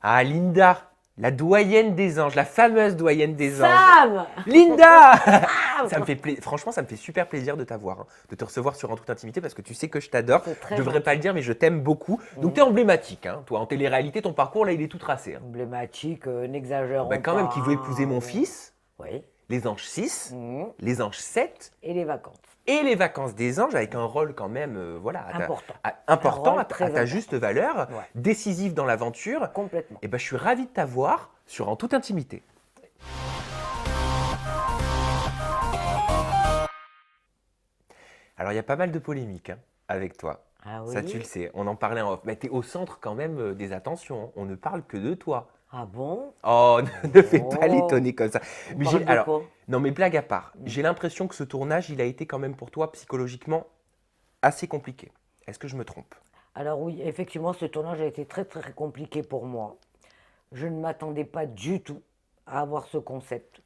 Ah, Linda, la doyenne des anges, la fameuse doyenne des anges. Sam! Linda! Ah, Franchement, ça me fait super plaisir de t'avoir, hein, de te recevoir sur En toute intimité parce que tu sais que je t'adore. c'est très Je devrais pas gentil. le dire, mais je t'aime beaucoup. Donc, tu es emblématique, hein, toi. En télé-réalité, ton parcours, là, il est tout tracé, hein. Emblématique, Bon, bah, n'exagérons quand même, pas, qui veut épouser hein, mon bon. fils, Oui. les anges 6, Mhm. les anges 7 Et les vacances. et les vacances des anges avec un rôle quand même voilà, Important. important, Un rôle à très ta important. juste valeur, Ouais. décisif dans l'aventure. Complètement. Et ben, je suis ravi de t'avoir sur En toute intimité. Alors, il y a pas mal de polémiques hein, avec toi. Ah Ça, tu le oui? sais. On en parlait en off. Mais tu es au centre quand même des attentions, hein. On ne parle que de toi. Ah bon? Oh, ne fais pas Oh, l'étonner comme ça. on Mais parle de alors, quoi? non, mais blague à part, j'ai l'impression que ce tournage, il a été quand même pour toi psychologiquement assez compliqué. Est-ce que je me trompe? Alors oui, effectivement, ce tournage a été très très compliqué pour moi. Je ne m'attendais pas du tout à avoir ce concept.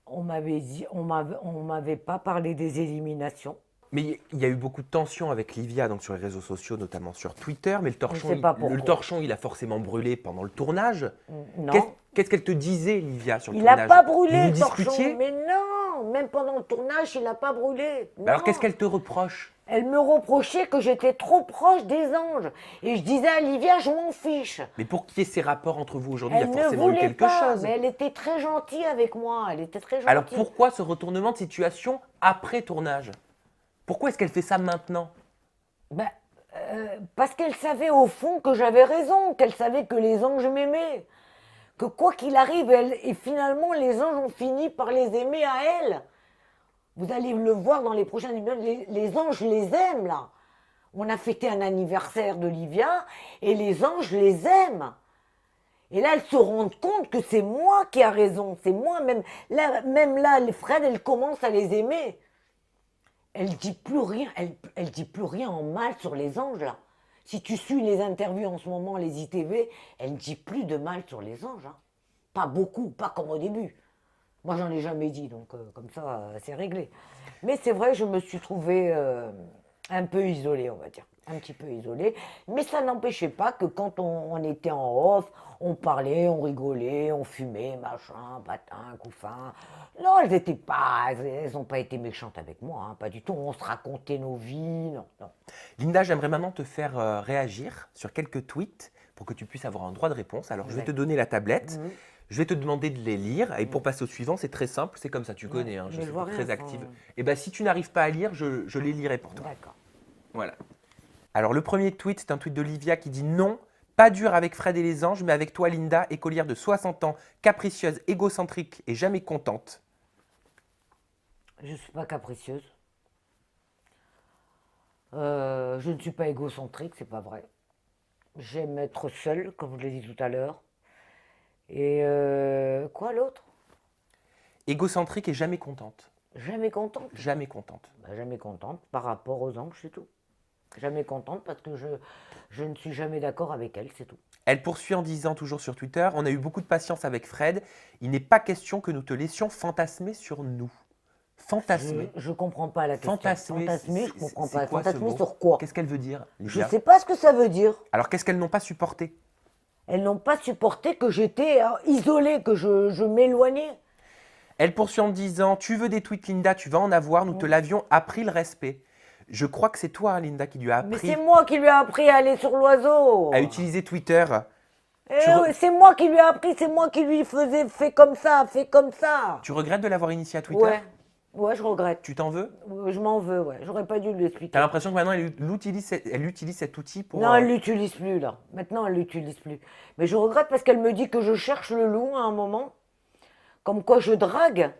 On m'avait dit, on m'avait pas parlé des éliminations. Mais il y a eu beaucoup de tensions avec Livia donc sur les réseaux sociaux, notamment sur Twitter. Mais Je ne sais pas le pourquoi. torchon, il a forcément brûlé pendant le tournage. Qu'est-ce Non, qu'est-ce qu'elle te disait, Livia, sur le il n'a tournage? pas Vous brûlé vous le torchon. disputiez? Mais non, même pendant le tournage, il n'a pas brûlé. Bah alors, qu'est-ce Non. qu'elle te reproche? Elle me reprochait que j'étais trop proche des anges. Et je disais à Olivia, je m'en fiche. Mais pour qu'il y ait ces rapports entre vous aujourd'hui, il y a Elle ne forcément eu voulait quelque pas, chose. mais elle était très gentille avec moi. Elle était très Alors gentille. pourquoi ce retournement de situation après tournage? Pourquoi est-ce qu'elle fait ça maintenant? Ben, parce qu'elle savait au fond que j'avais raison, qu'elle savait que les anges m'aimaient. Que quoi qu'il arrive, et finalement, les anges ont fini par les aimer à elle. Vous allez le voir dans les prochains épisodes, les anges les aiment là. On a fêté un anniversaire d'Olivia et les anges les aiment. Et là, elles se rendent compte que c'est moi qui a raison. C'est moi, même là, Fred, elle commence à les aimer. Elle dit plus rien, elle dit plus rien en mal sur les anges là. Si tu suis les interviews en ce moment, les ITV, elle ne dit plus de mal sur les anges, hein. Pas beaucoup, pas comme au début. Moi, j'en ai jamais dit, donc comme ça, c'est réglé. Mais c'est vrai, je me suis trouvée un peu isolée, on va dire. Un petit peu isolée. Mais ça n'empêchait pas que quand on était en off, on parlait, on rigolait, on fumait, machin, patin, couffin. Non, elles n'ont pas été méchantes avec moi, hein, pas du tout. On se racontait nos vies, non, non. Linda, j'aimerais maintenant te faire réagir sur quelques tweets pour que tu puisses avoir un droit de réponse. Alors, je vais te donner la tablette. Mhm. Je vais te demander de les lire. Et pour passer au suivant, c'est très simple. C'est comme ça, tu connais. Hein, je mais sais je que vois tu es rien très sans- active. Et bien, si tu n'arrives pas à lire, je les lirai pour toi. D'accord. Voilà. Alors, le premier tweet, c'est un tweet d'Olivia qui dit non, pas dur avec Fred et les anges, mais avec toi, Linda, écolière de 60 ans, capricieuse, égocentrique et jamais contente. Je ne suis pas capricieuse. Je ne suis pas égocentrique, c'est pas vrai. J'aime être seule, comme je l'ai dit tout à l'heure. Et quoi l'autre? Égocentrique et jamais contente. Jamais contente. Jamais contente. Bah, jamais contente par rapport aux anges, c'est tout. Jamais contente parce que je ne suis jamais d'accord avec elle, c'est tout. Elle poursuit en disant, toujours sur Twitter, on a eu beaucoup de patience avec Fred. Il n'est pas question que nous te laissions fantasmer sur nous. Fantasmer. Je comprends pas la question. Fantasmer, Fantasmer, je comprends c'est pas. quoi ce Fantasmer mot? sur quoi? Qu'est-ce qu'elle veut dire, Je Livia? sais pas ce que ça veut dire. Alors, qu'est-ce qu'elles n'ont pas supporté? Elles n'ont pas supporté que j'étais isolée, que je m'éloignais. Elle poursuit en disant, tu veux des tweets, Linda, tu vas en avoir, nous te l'avions appris le respect. Je crois que c'est toi, Linda, qui lui a Mais appris c'est moi qui lui ai appris à aller sur l'oiseau. à utiliser Twitter. Eh Tu re- oui, c'est moi qui lui ai appris, c'est moi qui lui faisais fais comme ça, fais comme ça. Tu regrettes de l'avoir initié à Twitter? Ouais, ouais, je regrette. Tu t'en veux? Je m'en veux, ouais. J'aurais pas dû lui T'as expliquer. l'impression que maintenant, elle utilise cet outil pour... Non, elle l'utilise plus là. Maintenant, elle l'utilise plus. Mais je regrette parce qu'elle me dit que je cherche le loup à un moment, comme quoi je drague.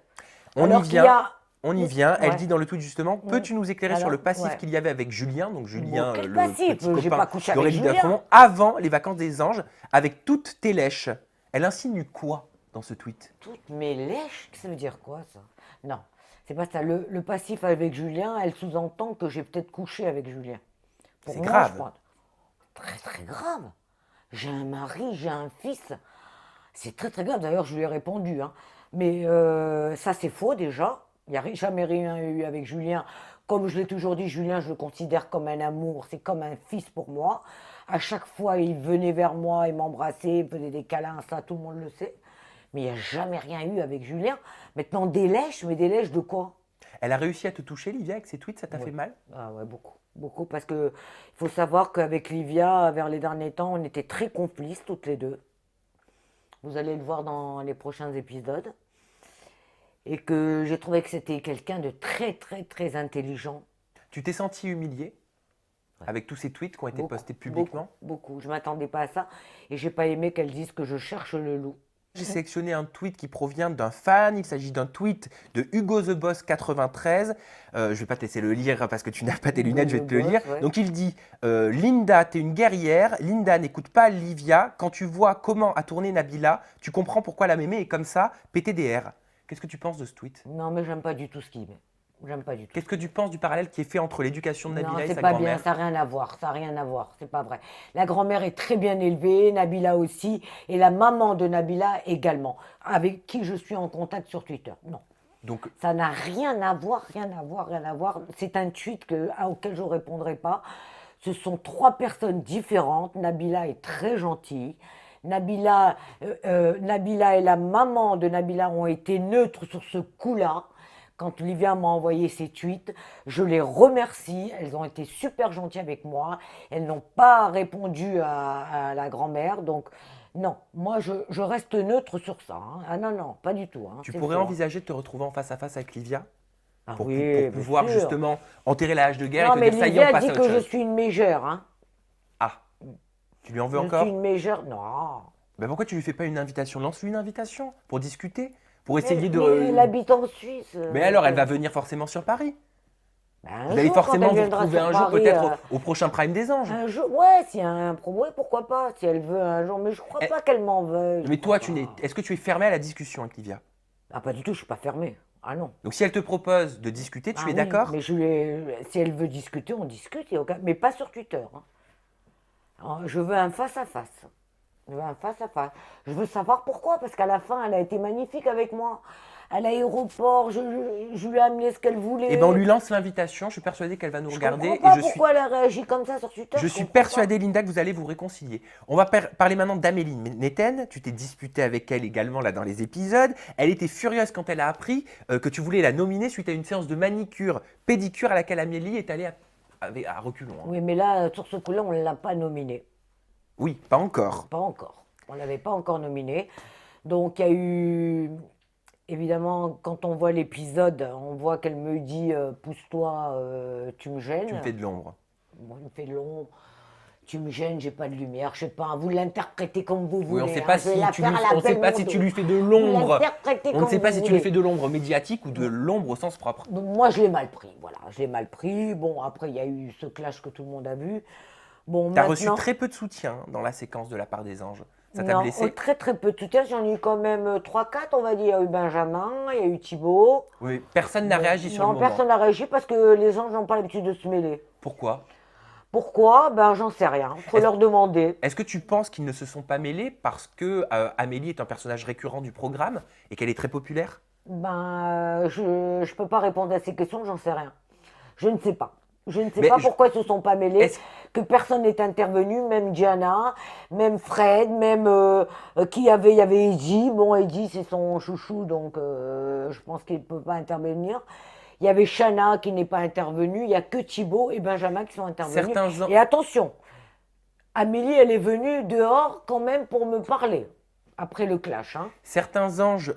On alors y qu'il vient. y a- On y vient. Elle Ouais. dit dans le tweet justement, peux-tu nous éclairer sur Alors, le passif ouais. qu'il y avait avec Julien, donc Julien, quel le passif? petit J'ai copain pas couché avec d'Aurélie Julien. Bertrand, avant les vacances des anges, avec toutes tes lèches. Elle insinue quoi dans ce tweet? Toutes mes lèches, ça veut dire quoi ça? Non, c'est pas ça. Le passif avec Julien, elle sous-entend que j'ai peut-être couché avec Julien. Pour C'est moi, grave. je pense. Très très grave. J'ai un mari, j'ai un fils. C'est très très grave. D'ailleurs, je lui ai répondu, hein. Mais ça, c'est faux déjà. Il n'y a jamais rien eu avec Julien. Comme je l'ai toujours dit, Julien, je le considère comme un amour, c'est comme un fils pour moi. À chaque fois, il venait vers moi, il m'embrassait, il faisait des câlins, ça, tout le monde le sait. Mais il n'y a jamais rien eu avec Julien. Maintenant, des lèches, mais des lèches de quoi? Elle a réussi à te toucher, Livia, avec ses tweets, ça t'a Ouais. fait mal? Ah ouais, beaucoup. Beaucoup, parce que il faut savoir qu'avec Livia, vers les derniers temps, on était très complices toutes les deux. Vous allez le voir dans les prochains épisodes. Et que j'ai trouvé que c'était quelqu'un de très, très, très intelligent. Tu t'es senti humilié Ouais. avec tous ces tweets qui ont été Beaucoup, postés beaucoup, publiquement? beaucoup. Je m'attendais pas à ça. Et j'ai pas aimé qu'elle dise que je cherche le loup. J'ai sélectionné un tweet qui provient d'un fan. Il s'agit d'un tweet de Hugo The Boss 93. Je ne vais pas te laisser le lire parce que tu n'as pas tes lunettes, je vais te le lire. Ouais. Donc il dit Linda, t'es une guerrière. Linda, n'écoute pas Livia. Quand tu vois comment a tourné Nabila, tu comprends pourquoi la mémé est comme ça, PTDR. Qu'est-ce que tu penses de ce tweet? Non, mais j'aime pas du tout ce qu'il met. J'aime pas du tout. Qu'est-ce que tu penses du parallèle qui est fait entre l'éducation de Non, Nabila et c'est sa pas bien, grand-mère? ça n'a rien à voir, ça n'a rien à voir, c'est pas vrai. La grand-mère est très bien élevée, Nabila aussi, et la maman de Nabila également, avec qui je suis en contact sur Twitter. Non, Donc, ça n'a rien à voir, rien à voir, rien à voir. C'est un tweet auquel je ne répondrai pas. Ce sont trois personnes différentes. Nabila est très gentille. Nabila et la maman de Nabila ont été neutres sur ce coup-là. Quand Livia m'a envoyé ces tweets, je les remercie. Elles ont été super gentilles avec moi. Elles n'ont pas répondu à la grand-mère. Donc, non, moi, je reste neutre sur ça. Hein. Ah non, non, pas du tout. Hein. tu C'est pourrais faux, hein. envisager de te retrouver en face à face avec Livia Ah pour oui, bien pouvoir sûr. justement enterrer la hache de guerre Non, et te mais dire ça y est, on Livia passe dit à autre que je chose. suis une mégère. Hein. Ah, tu lui en veux Je suis encore? une mégère. Non. Ben pourquoi tu lui fais pas une invitation? Lance-lui une invitation pour discuter, pour Mais, essayer de. mais elle habite en Suisse. Mais alors, elle va venir forcément sur Paris. Ben, Vous un allez jour, quand forcément elle vous viendra retrouver sur un jour, Paris, peut-être au prochain Prime des Anges. un jour, ouais, s'il y a un promo, ouais, pourquoi pas, si elle veut un jour. Mais je crois Eh, pas qu'elle m'en veuille. je Mais crois toi, pas. est-ce que tu es fermé à la discussion avec Livia? Ah, pas du tout, je suis pas fermée. Ah non. Donc si elle te propose de discuter, tu Ah es oui, d'accord? mais si elle veut discuter, on discute, mais pas sur Twitter. Hein. Je veux un face-à-face. Je veux un face-à-face. Je veux savoir pourquoi, parce qu'à la fin, elle a été magnifique avec moi. À l'aéroport, je lui ai amené ce qu'elle voulait. Eh ben on lui lance l'invitation, je suis persuadé qu'elle va nous Je regarder. comprends pas Et pourquoi elle a réagi comme ça sur Twitter. je je suis comprends persuadé, Linda, que vous allez vous réconcilier. On va parler maintenant d'Amélie Netten. Tu t'es disputé avec elle également là dans les épisodes. Elle était furieuse quand elle a appris que tu voulais la nominer suite à une séance de manicure, pédicure à laquelle Amélie est allée à reculons. pas. Hein. Oui, mais là, sur ce coup-là, on ne l'a pas nominée. Oui, pas encore. Pas encore. On ne l'avait pas encore nominée. Donc, il y a eu. Évidemment, quand on voit l'épisode, on voit qu'elle me dit pousse-toi, tu me gênes. Tu me fais de l'ombre. Bon, il me fait long. Tu me gênes, j'ai pas de lumière, je sais pas, vous l'interprétez comme vous Oui, voulez. on ne sait hein, pas je vais si la tu faire lui, à la on sait pas si Belmondo. tu lui fais de Vous l'ombre. l'interprétez On ne comme sait pas vous si tu lui voulez. fais de l'ombre médiatique ou de l'ombre au sens propre. Donc, moi, je l'ai mal pris, voilà, je l'ai mal pris. Bon, après, il y a eu ce clash que tout le monde a vu. Bon, Tu as reçu maintenant, très peu de soutien dans la séquence de la part des anges. Ça t'a non, blessé? très très peu de soutien, j'en ai eu quand même 3-4, on va dire. Il y a eu Benjamin, il y a eu Thibaut. Oui, personne n'a réagi sur Non, le moment. personne n'a réagi parce que les anges n'ont pas l'habitude de se mêler. Pourquoi? Pourquoi? Ben, j'en sais rien. Faut leur demander. Est-ce que tu penses qu'ils ne se sont pas mêlés parce que Amélie est un personnage récurrent du programme et qu'elle est très populaire? Ben, je ne peux pas répondre à ces questions, j'en sais rien. Je ne sais pas. Je ne sais Mais pas pourquoi ils se sont pas mêlés, est-ce- que personne n'est intervenu, même Diana, même Fred, même il y avait Eddie. Bon, Eddie c'est son chouchou, donc je pense qu'il ne peut pas intervenir. Il y avait Shana qui n'est pas intervenue, il n'y a que Thibaut et Benjamin qui sont intervenus. Certains an- Et attention, Amélie, elle est venue dehors quand même pour me parler, après le clash. Hein. Certains anges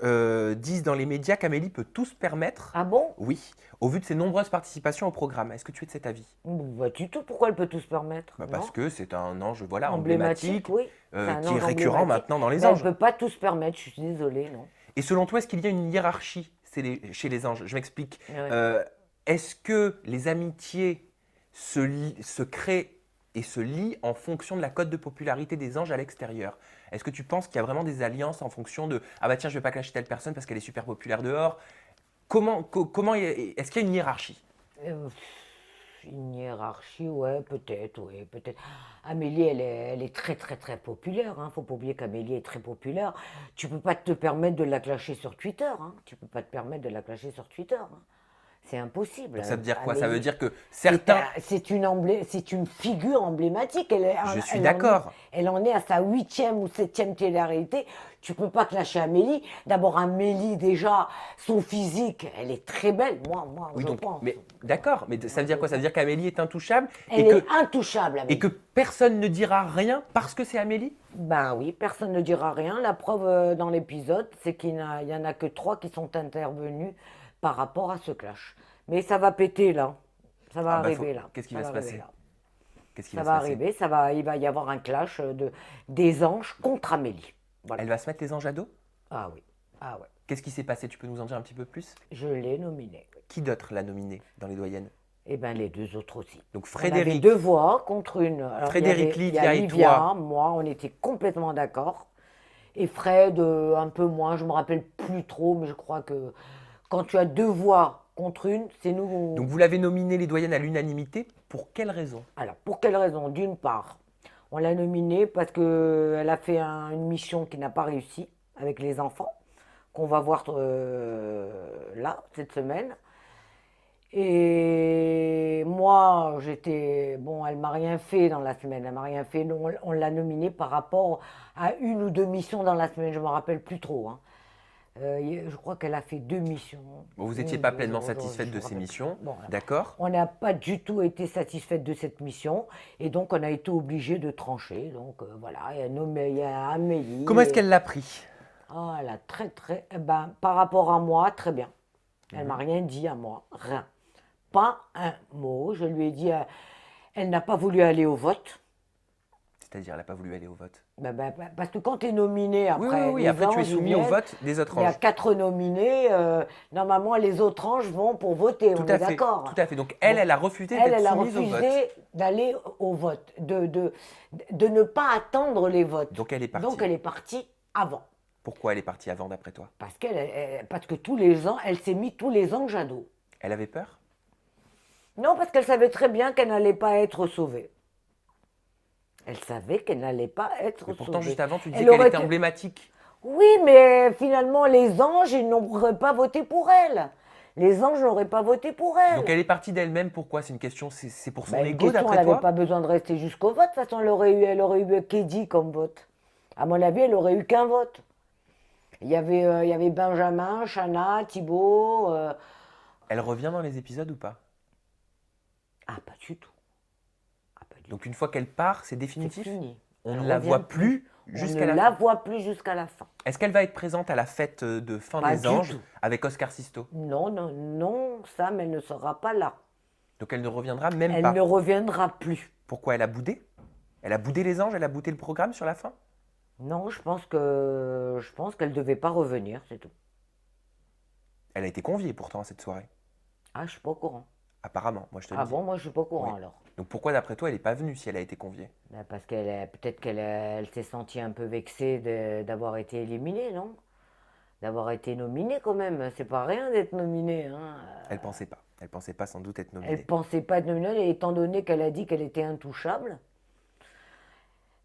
disent dans les médias qu'Amélie peut tout se permettre. Ah bon? Oui, au vu de ses nombreuses participations au programme. Est-ce que tu es de cet avis? Bah, du tout, pourquoi elle peut tout se permettre? Bah, Non. parce que c'est un ange voilà, Emblématique, emblématique, oui. C'est un qui ange est récurrent emblématique. maintenant dans les Mais elle ne anges. peut pas tout se permettre, je suis désolée, non. Et selon toi, est-ce qu'il y a une hiérarchie chez les anges? Je m'explique. Ouais. Est-ce que les amitiés se créent et se lient en fonction de la cote de popularité des anges à l'extérieur? Est-ce que tu penses qu'il y a vraiment des alliances en fonction de « Ah bah tiens, je ne vais pas clasher telle personne parce qu'elle est super populaire dehors ». Est-ce qu'il y a une hiérarchie? Euh, une hiérarchie, ouais, peut-être, oui, peut-être. Amélie, elle est très, très, très populaire. Hein. Faut pas oublier qu'Amélie est très populaire. Tu peux pas te permettre de la clasher sur Twitter. Hein. Tu peux pas te permettre de la clasher sur Twitter. Hein. C'est impossible. Donc ça veut dire quoi? Ça Amélie, veut dire que certains... c'est une figure emblématique. Je suis elle d'accord. elle en est à sa 8e ou 7e télé-réalité. Tu peux pas clasher Amélie. D'abord, Amélie, déjà, son physique, elle est très belle. Moi, Oui, je donc, pense. mais d'accord, mais ça veut dire quoi? Ça veut dire qu'Amélie est intouchable Elle est intouchable, Amélie. et que personne ne dira rien parce que c'est Amélie? Ben oui, personne ne dira rien. La preuve dans l'épisode, c'est il y en a que 3 qui sont intervenus par rapport à ce clash. Mais ça va péter là. Ça va Ah bah, arriver là. qu'est-ce qui Ça va se arriver passer? là. Qu'est-ce qui Ça va se va passer? arriver, il va y avoir un clash des anges contre Amélie. Voilà. Elle va se mettre les anges à dos? Ah oui, ah ouais. Qu'est-ce qui s'est passé? Tu peux nous en dire un petit peu plus? Je l'ai nominée. Qui d'autre l'a nominée dans les doyennes? Et bien les deux autres aussi. Donc On avait Frédéric, 2 voix contre une. Alors, Frédéric, il y a Livia et Livia, toi. moi, on était complètement d'accord. Et Fred, un peu moins, je me rappelle plus trop, mais je crois que quand tu as 2 voix contre une, c'est nous. Donc vous l'avez nominée les doyennes à l'unanimité. Pour quelle raison? Alors, pour quelle raison? D'une part, on l'a nominée parce qu'elle a fait une mission qui n'a pas réussi avec les enfants, qu'on va voir là, cette semaine. Et moi, j'étais. Bon, elle m'a rien fait dans la semaine, elle m'a rien fait. Donc, on l'a nominée par rapport à 1 ou 2 missions dans la semaine, je ne me rappelle plus trop, hein. Je crois qu'elle a fait 2 missions. Bon, vous n'étiez Une, pas deux, pleinement je satisfaite me de ces rappelle plus. missions, Bon, voilà. d'accord? On n'a pas du tout été satisfaite de cette mission et donc on a été obligé de trancher. Donc voilà, il y a Amélie. Comment est-ce qu'elle l'a pris? Ah, elle a par rapport à moi, très bien. Elle Mhm. m'a rien dit à moi, rien. Pas un mot. Je lui ai dit, elle n'a pas voulu aller au vote. C'est-à-dire, elle n'a pas voulu aller au vote. Parce que quand tu es nominé Oui, après, oui, oui. les Après, tu es anges, ils soumis au viennent. vote des autres Il y a anges. 4 nominés. Normalement, les autres anges vont pour voter, Tout on à est fait. d'accord. Tout à fait. Donc elle, Bon. elle a refusé Elle, d'être elle a soumise au vote. refusé d'aller au vote, de ne pas attendre les votes. Donc elle est partie. Donc elle est partie avant. Pourquoi elle est partie avant, d'après toi? Parce que tous les ans, elle s'est mis tous les anges à dos. Elle avait peur? Non, parce qu'elle savait très bien qu'elle n'allait pas être sauvée. Elle savait qu'elle n'allait pas être Mais pourtant, sauvée. juste avant, tu disais Elle qu'elle aurait était pu- emblématique. Oui, mais finalement, les anges, ils n'auraient pas voté pour elle. Les anges n'auraient pas voté pour elle. Donc elle est partie d'elle-même. Pourquoi? C'est une question, c'est pour son Une ego, question, d'après elle n'avait toi? pas besoin de rester jusqu'au vote. De toute façon, elle aurait eu Kédi comme vote. À mon avis, elle aurait eu qu'un vote. Il y avait Benjamin, Chana, Thibaut. Elle revient dans les épisodes ou pas? Ah, pas du tout. Ah, pas du tout. Donc une fois qu'elle part, c'est C'est définitif? fini. On Elle ne la revient voit plus jusqu'à On ne la la fin. voit plus jusqu'à la fin. Est-ce qu'elle va être présente à la fête de fin Pas des du anges tout. avec Oscar Sisto? Non, non, non, Sam, elle ne sera pas là. Donc elle ne reviendra même Elle pas. ne reviendra plus. Pourquoi? Elle a boudé? Elle a boudé les anges? Elle a boudé le programme sur la fin? Non, je pense qu'elle ne devait pas revenir, c'est tout. Elle a été conviée pourtant à cette soirée. Ah, je suis pas au courant. Apparemment, moi je te le Ah dis. bon, moi je suis pas au courant Oui. alors. Donc pourquoi d'après toi elle n'est pas venue si elle a été conviée? Parce peut-être qu'elle s'est sentie un peu vexée d'avoir été éliminée, non? D'avoir été nominée quand même. C'est pas rien d'être nominée, hein. Elle pensait pas. Elle pensait pas sans doute être Elle nominée. pensait pas être nominée, étant donné qu'elle a dit qu'elle était intouchable.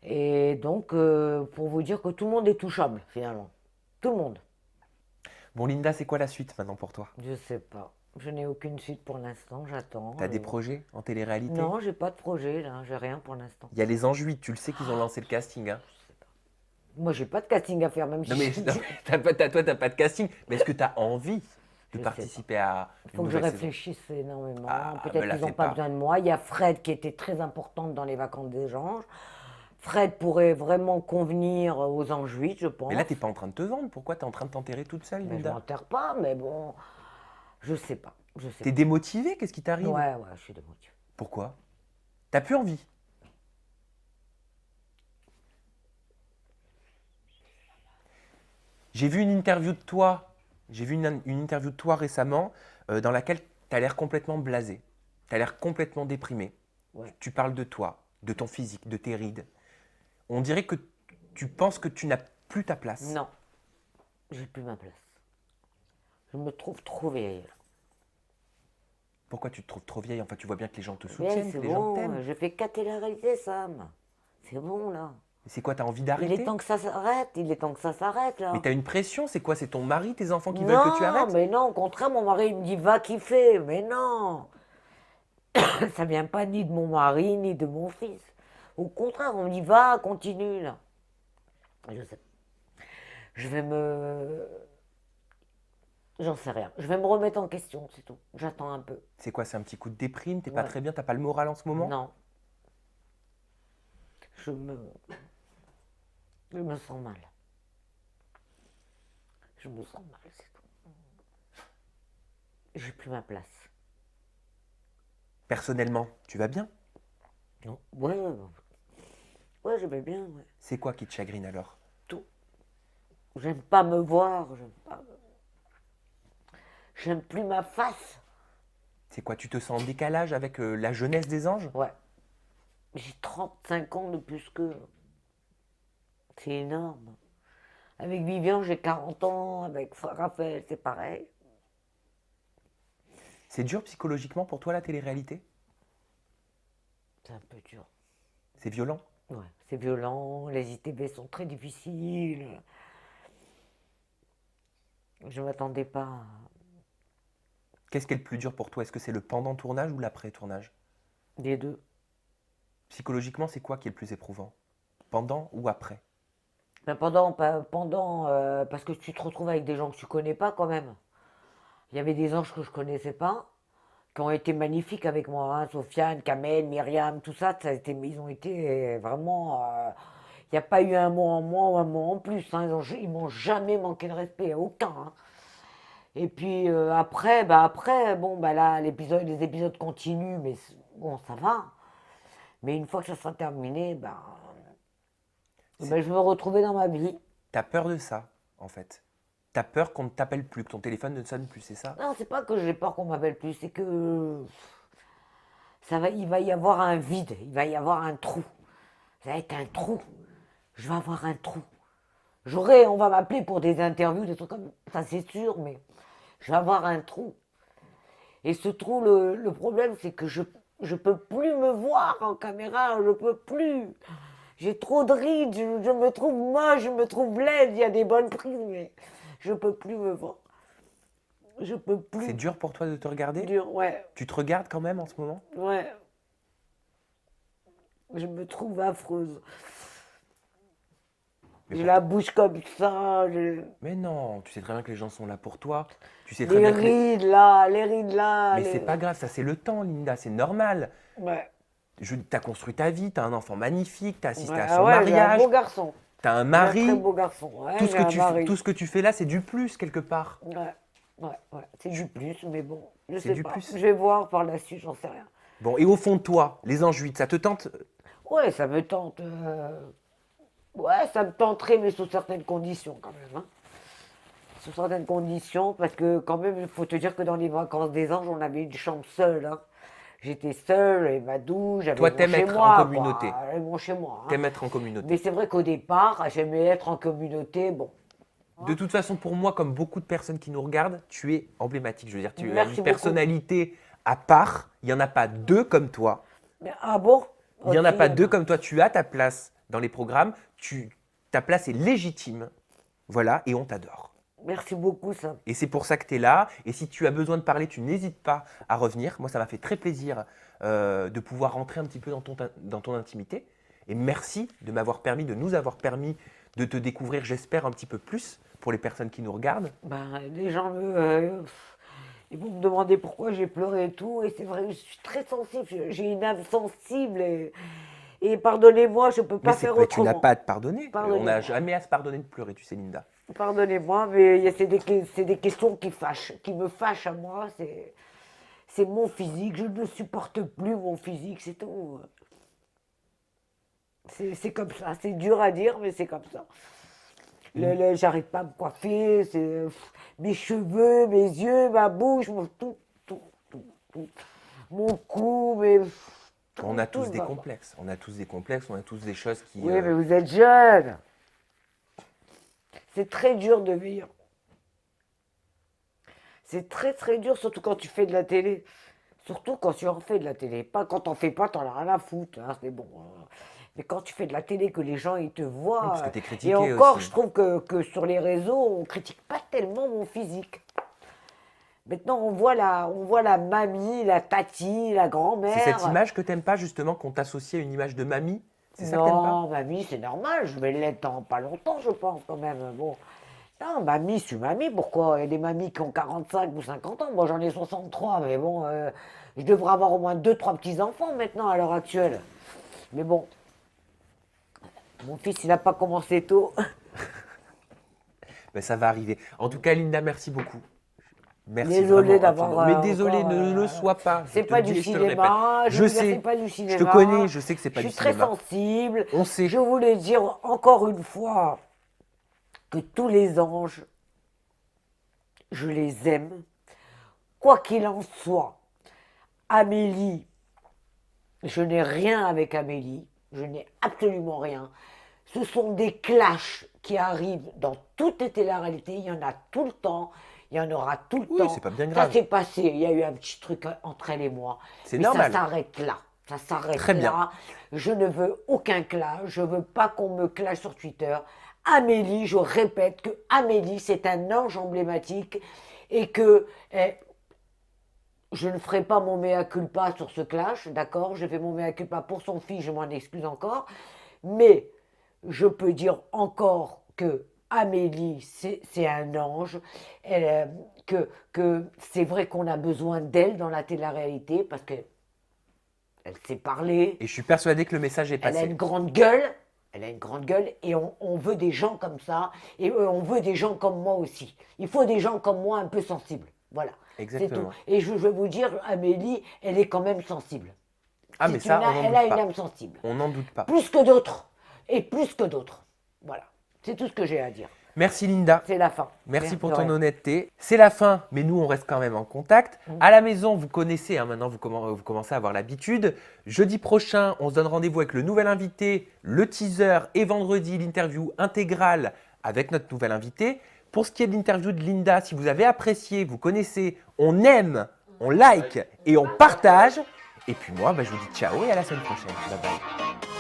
Et donc, pour vous dire que tout le monde est touchable, finalement. Tout le monde. Bon Linda, c'est quoi la suite maintenant pour toi? Je sais pas. Je n'ai aucune suite pour l'instant, j'attends. T'as des projets en télé-réalité? Non, j'ai pas de projet là, j'ai rien pour l'instant. Il y a les Anges 8, tu le sais qu'ils ont lancé le casting. Hein. Moi, j'ai pas de casting à faire, même Non si mais toi t'as pas de casting, mais est-ce que t'as envie Je de sais participer à il une faut que je nouvelle saison? réfléchisse énormément. Ah, me Peut-être la qu'ils n'ont fais pas pas. besoin de moi. Il y a Fred qui était très importante dans les vacances des anges. Fred pourrait vraiment convenir aux anges 8, je pense. Mais là t'es pas en train de te vendre, pourquoi t'es en train de t'enterrer toute seule Mais je Linda? m'enterre pas, mais bon, je sais pas. Je sais T'es démotivée, qu'est-ce qui pas. t'arrive? Ouais, je suis démotivée. Pourquoi? T'as plus envie? J'ai vu une interview de toi, une interview de toi récemment dans laquelle tu as l'air complètement blasé. Tu as l'air complètement déprimé. Ouais. Tu parles de toi, de ton physique, de tes rides. On dirait que tu penses que tu n'as plus ta place. Non, j'ai plus ma place. Je me trouve trop vieille. Là. Pourquoi tu te trouves trop vieille? Enfin, tu vois bien que les gens te Vieille, soutiennent, c'est que les gens bon, t'aiment. je fais 4 télé-réalités, Sam. C'est bon, là. C'est quoi, t'as envie Il est d'arrêter? temps que ça s'arrête, il est temps que ça s'arrête Mais là. t'as une pression, c'est quoi? C'est ton mari, tes enfants qui veulent que tu Non, arrêtes? mais non, au contraire, mon mari il me dit va kiffer, mais non, ça vient pas ni de mon mari ni de mon fils. Au contraire, on me dit va, continue là. Je sais, je vais me, j'en sais rien. Je vais me remettre en question, c'est tout. J'attends un peu. C'est quoi, c'est un petit coup de déprime? T'es pas Ouais. très bien, t'as pas le moral en ce moment? Non, je me, je me sens mal. Je me sens mal, c'est tout. J'ai plus ma place. Personnellement, tu vas bien? Non. Ouais, ouais, ouais, je vais bien, ouais. C'est quoi qui te chagrine alors? Tout. J'aime pas me voir, j'aime pas. J'aime plus ma face. C'est quoi, tu te sens en décalage avec la jeunesse des anges? Ouais. J'ai 35 ans de plus qu'eux. C'est énorme. Avec Vivian, j'ai 40 ans. Avec Raphaël, c'est pareil. C'est dur psychologiquement pour toi la télé-réalité? C'est un peu dur. C'est violent? Ouais. C'est violent. Les ITV sont très difficiles. Je m'attendais pas à... Qu'est-ce qui est le plus dur pour toi? Est-ce que c'est le pendant tournage ou l'après tournage? des deux. Psychologiquement, c'est quoi qui est le plus éprouvant? Pendant ou après? Ben parce que tu te retrouves avec des gens que tu connais pas quand même. Il y avait des anges que je connaissais pas, qui ont été magnifiques avec moi, hein. Sofiane, Kamel, Myriam, tout ça, ils ont été vraiment. Il n'y a pas eu un mot en moins ou un mot en plus, hein. Ils m'ont jamais manqué de respect, aucun, hein. Et puis après, bon, bah là, les épisodes continuent, mais bon, ça va. Mais une fois que ça sera terminé, C'est- je vais me retrouver dans ma vie. T'as peur de ça, en fait. T'as peur qu'on ne t'appelle plus, que ton téléphone ne sonne plus, c'est ça? Non, c'est pas que j'ai peur qu'on m'appelle plus, c'est que il va y avoir un vide, il va y avoir un trou. Ça va être un trou. Je vais avoir un trou. On va m'appeler pour des interviews, des trucs comme ça, c'est sûr, mais je vais avoir un trou. Et ce trou, le problème, c'est que je peux plus me voir en caméra, je peux plus. J'ai trop de rides, je me trouve moche, je me trouve laide, il y a des bonnes prises, mais je peux plus me voir. Je peux C'est plus. dur pour toi de te regarder? Dur, ouais, Tu te regardes quand même en ce moment? ouais. Je me trouve affreuse. Mais, J'ai pour la bouche comme ça, Mais non, tu sais très bien que les gens sont là pour toi. Tu sais très les bien que rides là, les rides là. Mais c'est pas grave, ça c'est le temps, Linda, c'est normal. Ouais, T'as construit ta vie, t'as un enfant magnifique, t'as assisté ouais, à ah son ouais, j'ai un beau mariage, garçon. t'as un J'ai un très mari. beau garçon. Ouais, Tout ce j'ai que un tu fais, mari. tout ce que tu fais là, c'est du plus quelque part. Ouais, ouais, ouais. C'est du plus, mais bon, je C'est sais du pas. plus. Je vais voir par la suite, j'en sais rien. Bon, et au fond de toi, les anges 8, ça te tente? Ouais, ça me tente. Ouais, ça me tenterait, mais sous certaines conditions quand même, hein. Sous certaines conditions, parce que quand même, il faut te dire que dans les vacances des anges, on avait une chambre seule, hein. J'étais seule, et ma douche, j'avais Toi, mon t'aimes chez être en moi, quoi. communauté. J'avais mon chez moi, hein. T'aimes être en communauté. Mais c'est vrai qu'au départ, j'aimais être en communauté, bon. De toute façon, pour moi, comme beaucoup de personnes qui nous regardent, tu es emblématique. Je veux dire, tu as Merci une beaucoup. personnalité à part. Il n'y en a pas deux comme toi. Mais, ah bon? Il n'y en a Ok, pas deux comme toi. Tu as ta place dans les programmes. Ta place est légitime. Voilà, et on t'adore. Merci beaucoup, ça. Et c'est pour ça que tu es là. Et si tu as besoin de parler, tu n'hésites pas à revenir. Moi, ça m'a fait très plaisir de pouvoir rentrer un petit peu dans ton intimité. Et merci de nous avoir permis de te découvrir, j'espère, un petit peu plus pour les personnes qui nous regardent. Les gens ils vont me demander pourquoi j'ai pleuré et tout. Et c'est vrai, je suis très sensible. J'ai une âme sensible. Et pardonnez-moi, je ne peux pas faire Mais tu n'as autrement. pas à te pardonner. On Pardonnez-moi. n'a jamais à se pardonner de pleurer, tu sais, Linda. Pardonnez-moi, mais c'est des questions qui fâchent, qui me fâchent à moi. C'est mon physique. Je ne supporte plus mon physique, c'est tout. C'est comme ça. C'est dur à dire, mais c'est comme ça. J'arrive pas à me coiffer. Mes cheveux, mes yeux, ma bouche, tout, tout. Mon cou, On a tout tous des va. complexes. On a tous des complexes, on a tous des choses qui. Oui, mais vous êtes jeune. C'est très dur de vivre. C'est très très dur, surtout quand tu fais de la télé. Surtout quand tu en fais de la télé. Pas quand t'en fais pas, t'en as rien à foutre, hein, c'est bon, hein. Mais quand tu fais de la télé, que les gens ils te Oui, voient, parce que tu es et critiqué encore, aussi. je trouve que sur les réseaux, on critique pas tellement mon physique. Maintenant, on voit la mamie, la tati, la C'est cette grand-mère. image que t'aimes pas, justement, qu'on t'associe à une image de mamie? C'est ça que t'aimes pas? Non, mamie, c'est normal, je vais l'être dans pas longtemps, je pense, quand même. Bon. Non, mamie, je suis mamie, pourquoi? Il y a des mamies qui ont 45 ou 50 ans, moi j'en ai 63, mais bon, je devrais avoir au moins deux, trois petits-enfants maintenant à l'heure actuelle. Mais bon, mon fils, il n'a pas commencé tôt. Ben, ça va arriver. En tout cas, Linda, merci beaucoup. Merci Désolé vraiment infiniment. Mais d'avoir désolé, encore. ne le sois pas. Je C'est te le pas dis du et je te le répète. cinéma, je Je veux dire, c'est sais, pas du je te connais, cinéma. je sais que c'est pas Je du suis très cinéma. sensible. On sait. Je voulais dire encore une fois que tous les anges, je les aime. Quoi qu'il en soit, Amélie, je n'ai rien avec Amélie. Je n'ai absolument rien. Ce sont des clashs qui arrivent dans toutes les télé-réalités. Il y en a tout le temps. Il y en aura tout le Oui, temps. c'est pas bien Ça grave. s'est passé. Il y a eu un petit truc entre elle et moi. C'est Mais normal. ça s'arrête là. Ça s'arrête Très bien. là. Je ne veux aucun clash. Je ne veux pas qu'on me clash sur Twitter. Amélie, je répète que Amélie, c'est un ange emblématique et que je ne ferai pas mon mea culpa sur ce clash, d'accord? J'ai fait mon mea culpa pour son fils, je m'en excuse encore. Mais je peux dire encore que Amélie, c'est un ange, que c'est vrai qu'on a besoin d'elle dans la télé-réalité parce qu'elle sait parler, Et je suis persuadé que le message est elle a passé. une grande gueule, elle a une grande gueule et on veut des gens comme ça et on veut des gens comme moi aussi. Il faut des gens comme moi un peu sensibles. Voilà, c'est tout. Exactement. Et je vais vous dire, Amélie, elle est quand même sensible. Ah, C'est mais ça, une- on n'en elle a doute une pas. âme sensible. On n'en doute pas. Plus que d'autres. Et plus que d'autres. Voilà. C'est tout ce que j'ai à dire. Merci Linda. C'est la fin. Merci pour de ton rien. honnêteté. C'est la fin, mais nous, on reste quand même en contact. À la maison, vous connaissez, hein, maintenant, vous commencez à avoir l'habitude. Jeudi prochain, on se donne rendez-vous avec le nouvel invité, le teaser et vendredi, l'interview intégrale avec notre nouvel invité. Pour ce qui est de l'interview de Linda, si vous avez apprécié, vous connaissez, on aime, on like et on partage. Et puis moi, je vous dis ciao et à la semaine prochaine. Bye bye.